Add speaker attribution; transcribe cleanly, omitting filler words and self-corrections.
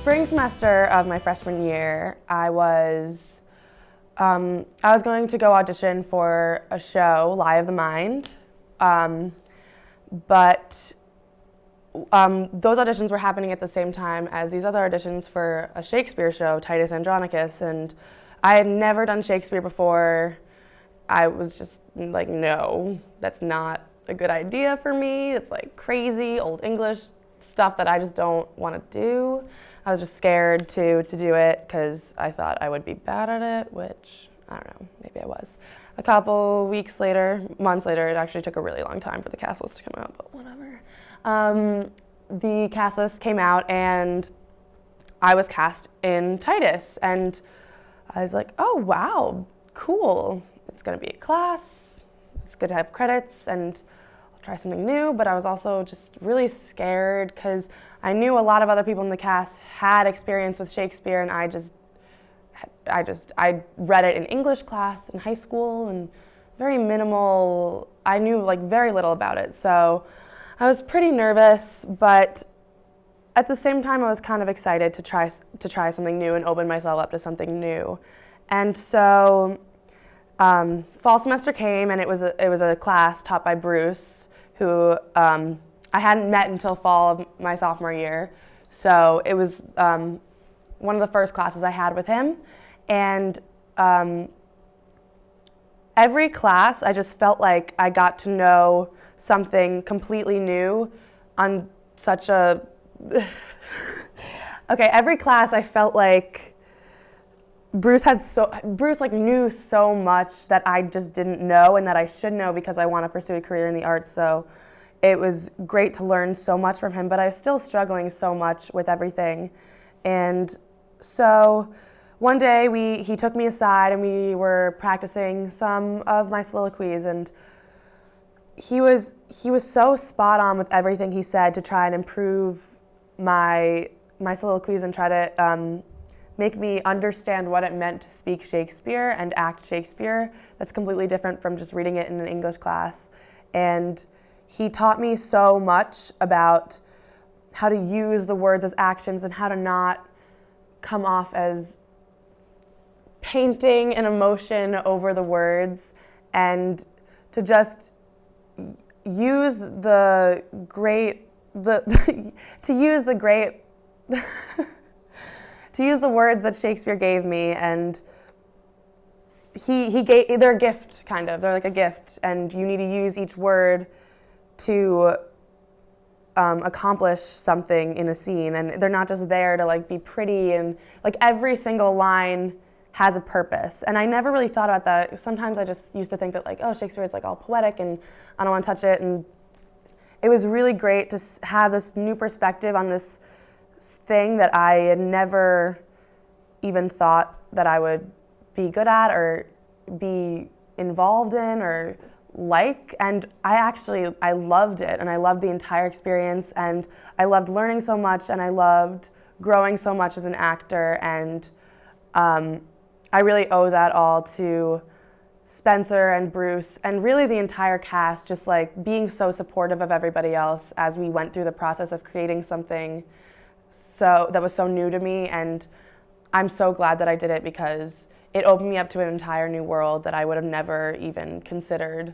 Speaker 1: spring semester of my freshman year, I was going to go audition for a show, Lie of the Mind, but those auditions were happening at the same time as these other auditions for a Shakespeare show, Titus Andronicus, and I had never done Shakespeare before. I was just like, no, that's not a good idea for me. It's like crazy old English stuff that I just don't want to do. I was just scared to do it because I thought I would be bad at it, which I don't know, maybe I was. A couple weeks later, months later, it actually took a really long time for the cast list to come out, but whatever. The cast list came out and I was cast in Titus, and I was like, oh wow, cool. It's gonna be a class, it's good to have credits, and I'll try something new, but I was also just really scared because I knew a lot of other people in the cast had experience with Shakespeare, and I read it in English class in high school, and very minimal, I knew like very little about it, so I was pretty nervous, but at the same time I was kind of excited to try something new and open myself up to something new. And so fall semester came, and it was a class taught by Bruce, who I hadn't met until fall of my sophomore year. So it was one of the first classes I had with him. And every class, I just felt like I got to know something completely new on such a... Okay, every class I felt like Bruce like knew so much that I just didn't know and that I should know because I want to pursue a career in the arts. So it was great to learn so much from him, but I was still struggling so much with everything. And so one day he took me aside and we were practicing some of my soliloquies, and he was so spot on with everything he said to try and improve my soliloquies and try to make me understand what it meant to speak Shakespeare and act Shakespeare. That's completely different from just reading it in an English class. And he taught me so much about how to use the words as actions and how to not come off as painting an emotion over the words, and to just use the words that Shakespeare gave me, and they're a gift, kind of. They're like a gift, and you need to use each word to accomplish something in a scene, and they're not just there to like be pretty, and like every single line has a purpose. And I never really thought about that. Sometimes I just used to think that like, oh, Shakespeare is like all poetic and I don't want to touch it, and it was really great to have this new perspective on this thing that I had never even thought that I would be good at or be involved in or like, and I loved it, and I loved the entire experience, and I loved learning so much, and I loved growing so much as an actor, and I really owe that all to Spencer and Bruce and really the entire cast, just like being so supportive of everybody else as we went through the process of creating something that was so new to me. And I'm so glad that I did it because it opened me up to an entire new world that I would have never even considered